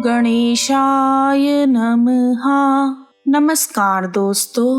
गणेशाय नमः। नमस्कार दोस्तों,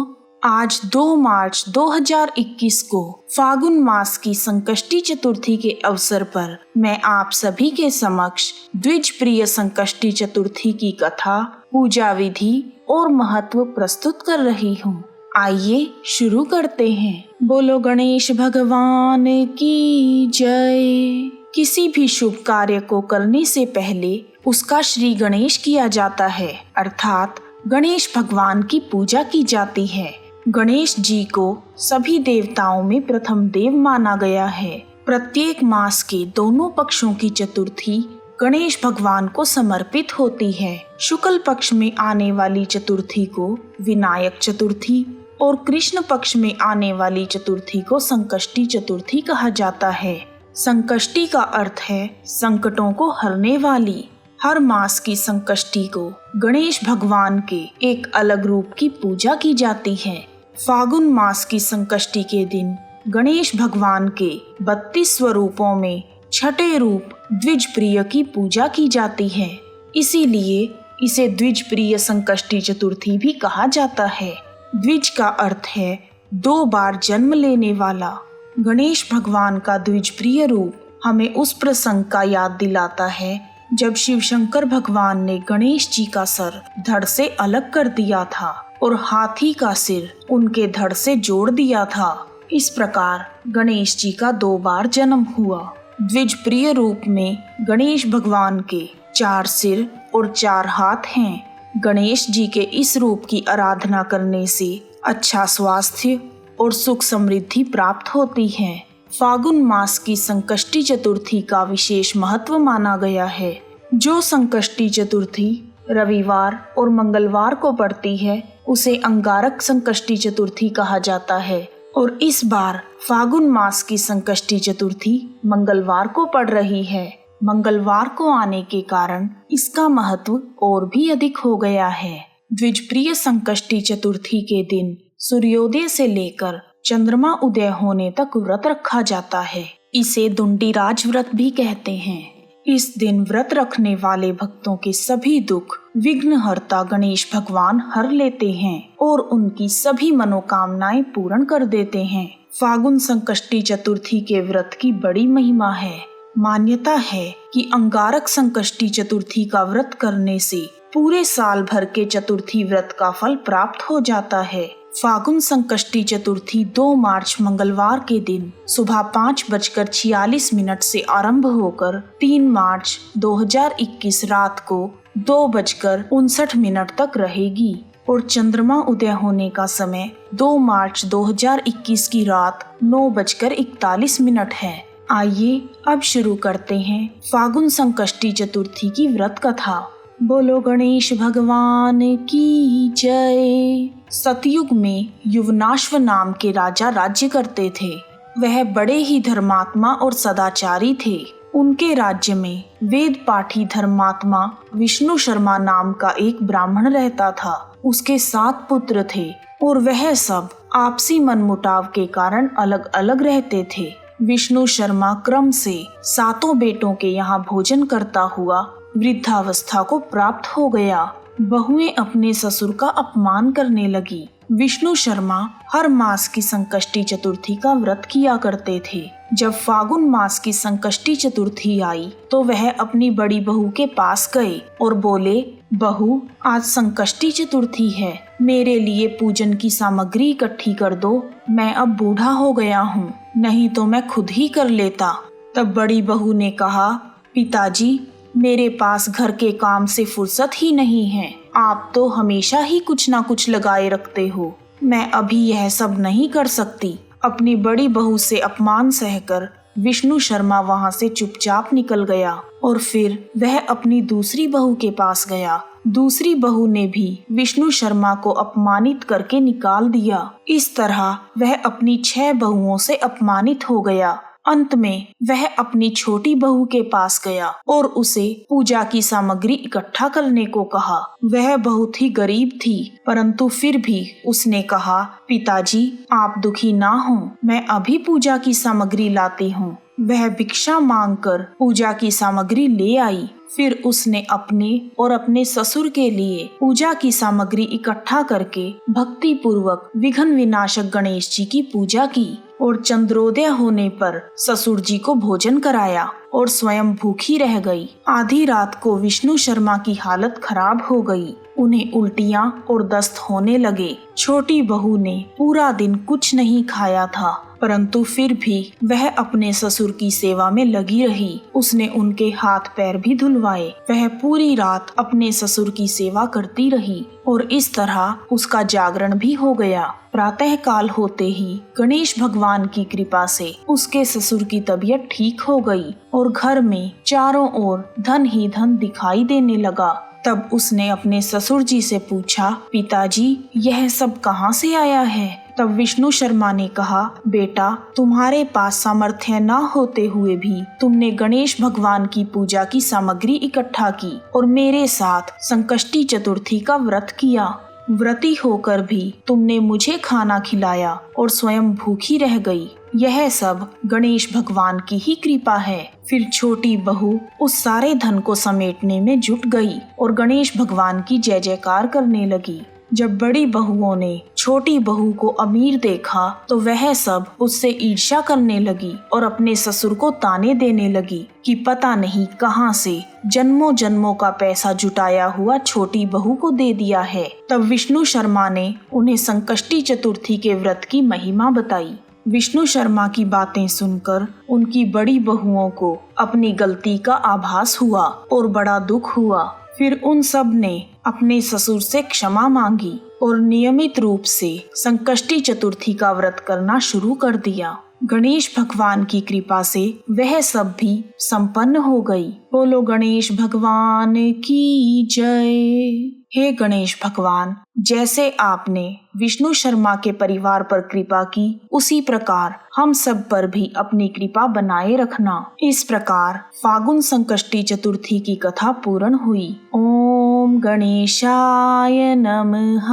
आज 2 मार्च 2021 को फागुन मास की संकष्टी चतुर्थी के अवसर पर मैं आप सभी के समक्ष द्विज प्रिय संकष्टी चतुर्थी की कथा, पूजा विधि और महत्व प्रस्तुत कर रही हूँ। आइए शुरू करते हैं। बोलो गणेश भगवान की जय। किसी भी शुभ कार्य को करने से पहले उसका श्री गणेश किया जाता है, अर्थात गणेश भगवान की पूजा की जाती है। गणेश जी को सभी देवताओं में प्रथम देव माना गया है। प्रत्येक मास के दोनों पक्षों की चतुर्थी गणेश भगवान को समर्पित होती है। शुक्ल पक्ष में आने वाली चतुर्थी को विनायक चतुर्थी और कृष्ण पक्ष में आने वाली चतुर्थी को संकष्टी चतुर्थी कहा जाता है। संकष्टी का अर्थ है संकटों को हरने वाली। हर मास की संकष्टी को गणेश भगवान के एक अलग रूप की पूजा की जाती है। फागुन मास की संकष्टी के दिन गणेश भगवान के 32 स्वरूपों में छठे रूप द्विज प्रिय की पूजा की जाती है। इसीलिए इसे द्विज प्रिय संकष्टी चतुर्थी भी कहा जाता है। द्विज का अर्थ है 2 बार जन्म लेने वाला। गणेश भगवान का द्विज प्रिय रूप हमें उस प्रसंग का याद दिलाता है जब शिव शंकर भगवान ने गणेश जी का सर धड़ से अलग कर दिया था और हाथी का सिर उनके धड़ से जोड़ दिया था। इस प्रकार गणेश जी का 2 बार जन्म हुआ। द्विज प्रिय रूप में गणेश भगवान के 4 सिर और 4 हाथ हैं। गणेश जी के इस रूप की आराधना करने से अच्छा स्वास्थ्य और सुख समृद्धि प्राप्त होती है। फागुन मास की संकष्टी चतुर्थी का विशेष महत्व माना गया है। जो संकष्टी चतुर्थी रविवार और मंगलवार को पड़ती है उसे अंगारक संकष्टी चतुर्थी कहा जाता है और इस बार फागुन मास की संकष्टी चतुर्थी मंगलवार को पड़ रही है। मंगलवार को आने के कारण इसका महत्व और भी अधिक हो गया है। द्विजप्रिय संकष्टी चतुर्थी के दिन सूर्योदय से लेकर चंद्रमा उदय होने तक व्रत रखा जाता है। इसे दुंडीराज व्रत भी कहते हैं। इस दिन व्रत रखने वाले भक्तों के सभी दुख विघ्नहर्ता गणेश भगवान हर लेते हैं और उनकी सभी मनोकामनाएं पूर्ण कर देते हैं। फागुन संकष्टी चतुर्थी के व्रत की बड़ी महिमा है। मान्यता है कि अंगारक संकष्टी चतुर्थी का व्रत करने से पूरे साल भर के चतुर्थी व्रत का फल प्राप्त हो जाता है। फागुन संकष्टी चतुर्थी 2 मार्च मंगलवार के दिन सुबह 5:46 से आरंभ होकर 3 मार्च 2021 रात को 2:59 तक रहेगी और चंद्रमा उदय होने का समय 2 मार्च 2021 की रात 9:41 है। आइए अब शुरू करते हैं फागुन संकष्टी चतुर्थी की व्रत कथा। बोलो गणेश भगवान की जय। सतयुग में युवनाश्व नाम के राजा राज्य करते थे। वह बड़े ही धर्मात्मा और सदाचारी थे। उनके राज्य में वेद पाठी धर्मात्मा विष्णु शर्मा नाम का एक ब्राह्मण रहता था। उसके 7 पुत्र थे और वह सब आपसी मनमुटाव के कारण अलग अलग रहते थे। विष्णु शर्मा क्रम से 7 बेटों के यहाँ भोजन करता हुआ वृद्धावस्था को प्राप्त हो गया। बहुएं अपने ससुर का अपमान करने लगी। विष्णु शर्मा हर मास की संकष्टी चतुर्थी का व्रत किया करते थे। जब फागुन मास की संकष्टी चतुर्थी आई तो वह अपनी बड़ी बहू के पास गए और बोले, बहू, आज संकष्टी चतुर्थी है, मेरे लिए पूजन की सामग्री इकट्ठी कर दो। मैं अब बूढ़ा हो गया हूँ, नहीं तो मैं खुद ही कर लेता। तब बड़ी बहू ने कहा, पिताजी, मेरे पास घर के काम से फुर्सत ही नहीं है। आप तो हमेशा ही कुछ ना कुछ लगाए रखते हो। मैं अभी यह सब नहीं कर सकती। अपनी बड़ी बहू से अपमान सहकर विष्णु शर्मा वहां से चुपचाप निकल गया और फिर वह अपनी दूसरी बहू के पास गया। दूसरी बहू ने भी विष्णु शर्मा को अपमानित करके निकाल दिया। इस तरह वह अपनी 6 बहुओं से अपमानित हो गया। अंत में वह अपनी छोटी बहू के पास गया और उसे पूजा की सामग्री इकट्ठा करने को कहा। वह बहुत ही गरीब थी, परंतु फिर भी उसने कहा, पिताजी, आप दुखी ना हो, मैं अभी पूजा की सामग्री लाती हूँ। वह भिक्षा मांगकर पूजा की सामग्री ले आई फिर उसने अपने और अपने ससुर के लिए पूजा की सामग्री इकट्ठा करके भक्ति पूर्वक विघ्न विनाशक गणेश जी की पूजा की और चंद्रोदय होने पर ससुर जी को भोजन कराया और स्वयं भूखी रह गई। आधी रात को विष्णु शर्मा की हालत खराब हो गई। उन्हें उल्टियां और दस्त होने लगे। छोटी बहू ने पूरा दिन कुछ नहीं खाया था, परंतु फिर भी वह अपने ससुर की सेवा में लगी रही। उसने उनके हाथ पैर भी धुलवाए। वह पूरी रात अपने ससुर की सेवा करती रही और इस तरह उसका जागरण भी हो गया। प्रातः काल होते ही गणेश भगवान की कृपा से उसके ससुर की तबीयत ठीक हो गई और घर में चारों ओर धन ही धन दिखाई देने लगा। तब उसने अपने ससुर जी से पूछा, पिताजी यह सब कहाँ से आया है? तब विष्णु शर्मा ने कहा, बेटा तुम्हारे पास सामर्थ्य न होते हुए भी तुमने गणेश भगवान की पूजा की सामग्री इकट्ठा की और मेरे साथ संकष्टी चतुर्थी का व्रत किया। व्रती होकर भी तुमने मुझे खाना खिलाया और स्वयं भूखी रह गई। यह सब गणेश भगवान की ही कृपा है। फिर छोटी बहू उस सारे धन को समेटने में जुट गई और गणेश भगवान की जय जयकार करने लगी। जब बड़ी बहुओं ने छोटी बहू को अमीर देखा तो वह सब उससे ईर्ष्या करने लगी और अपने ससुर को ताने देने लगी कि पता नहीं कहां से जन्मों जन्मों का पैसा जुटाया हुआ छोटी बहू को दे दिया है। तब विष्णु शर्मा ने उन्हें संकष्टी चतुर्थी के व्रत की महिमा बताई। विष्णु शर्मा की बातें सुनकर उनकी बड़ी बहुओं को अपनी गलती का आभास हुआ और बड़ा दुख हुआ। फिर उन सब ने अपने ससुर से क्षमा मांगी और नियमित रूप से संकष्टी चतुर्थी का व्रत करना शुरू कर दिया। गणेश भगवान की कृपा से वह सब भी संपन्न हो गई। बोलो गणेश भगवान की जय। हे गणेश भगवान, जैसे आपने विष्णु शर्मा के परिवार पर कृपा की, उसी प्रकार हम सब पर भी अपनी कृपा बनाए रखना। इस प्रकार फागुन संकष्टी चतुर्थी की कथा पूर्ण हुई। ओम गणेशाय नमः।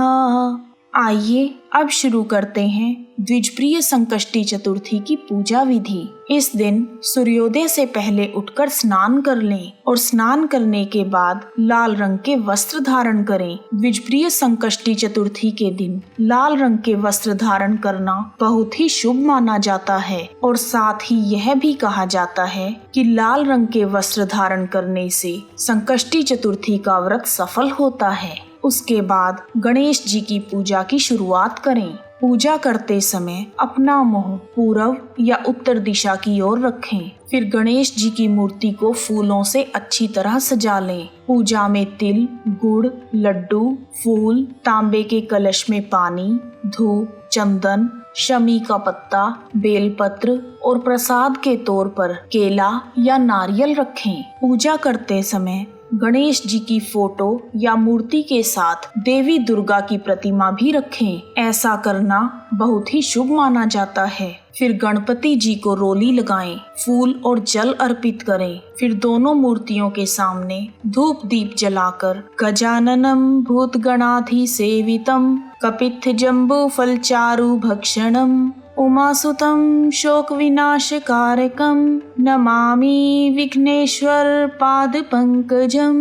आइए अब शुरू करते हैं द्विजप्रिय संकष्टी चतुर्थी की पूजा विधि। इस दिन सूर्योदय से पहले उठकर स्नान कर लें और स्नान करने के बाद लाल रंग के वस्त्र धारण करें। द्विजप्रिय संकष्टी चतुर्थी के दिन लाल रंग के वस्त्र धारण करना बहुत ही शुभ माना जाता है और साथ ही यह भी कहा जाता है कि लाल रंग के वस्त्र धारण करने से संकष्टी चतुर्थी का व्रत सफल होता है। उसके बाद गणेश जी की पूजा की शुरुआत करें। पूजा करते समय अपना मुंह पूर्व या उत्तर दिशा की ओर रखें। फिर गणेश जी की मूर्ति को फूलों से अच्छी तरह सजा लें। पूजा में तिल, गुड़, लड्डू, फूल, तांबे के कलश में पानी, धूप, चंदन, शमी का पत्ता, बेलपत्र और प्रसाद के तौर पर केला या नारियल रखें। पूजा करते समय गणेश जी की फोटो या मूर्ति के साथ देवी दुर्गा की प्रतिमा भी रखें। ऐसा करना बहुत ही शुभ माना जाता है। फिर गणपति जी को रोली लगाएं, फूल और जल अर्पित करें। फिर दोनों मूर्तियों के सामने धूप दीप जलाकर गजाननम भूतगणाधिसेवितम कपित्थ जम्बू फलचारु भक्षणम उमासुतं शोक विनाशकारकं नमामि विघ्नेश्वर पाद पंकजम।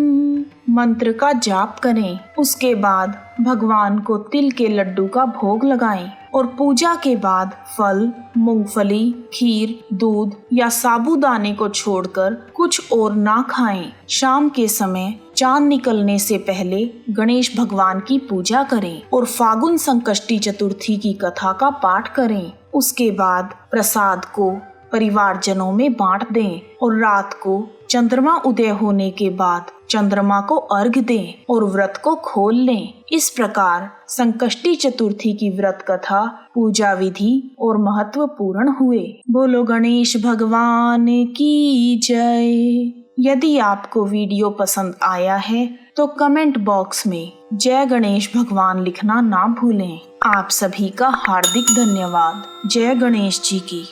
मंत्र का जाप करें। उसके बाद भगवान को तिल के लड्डू का भोग लगाएं और पूजा के बाद फल, मूंगफली, खीर, दूध या साबूदाने को छोड़कर कुछ और ना खाएं। शाम के समय चांद निकलने से पहले गणेश भगवान की पूजा करें और फागुन संकष्टी चतुर्थी की कथा का पाठ करें। उसके बाद प्रसाद को परिवारजनों में बांट दें और रात को चंद्रमा उदय होने के बाद चंद्रमा को अर्घ दें और व्रत को खोल लें। इस प्रकार संकष्टी चतुर्थी की व्रत कथा, पूजा विधि और महत्व पूर्ण हुए। बोलो गणेश भगवान की जय। यदि आपको वीडियो पसंद आया है तो कमेंट बॉक्स में जय गणेश भगवान लिखना ना भूलें। आप सभी का हार्दिक धन्यवाद। जय गणेश जी की।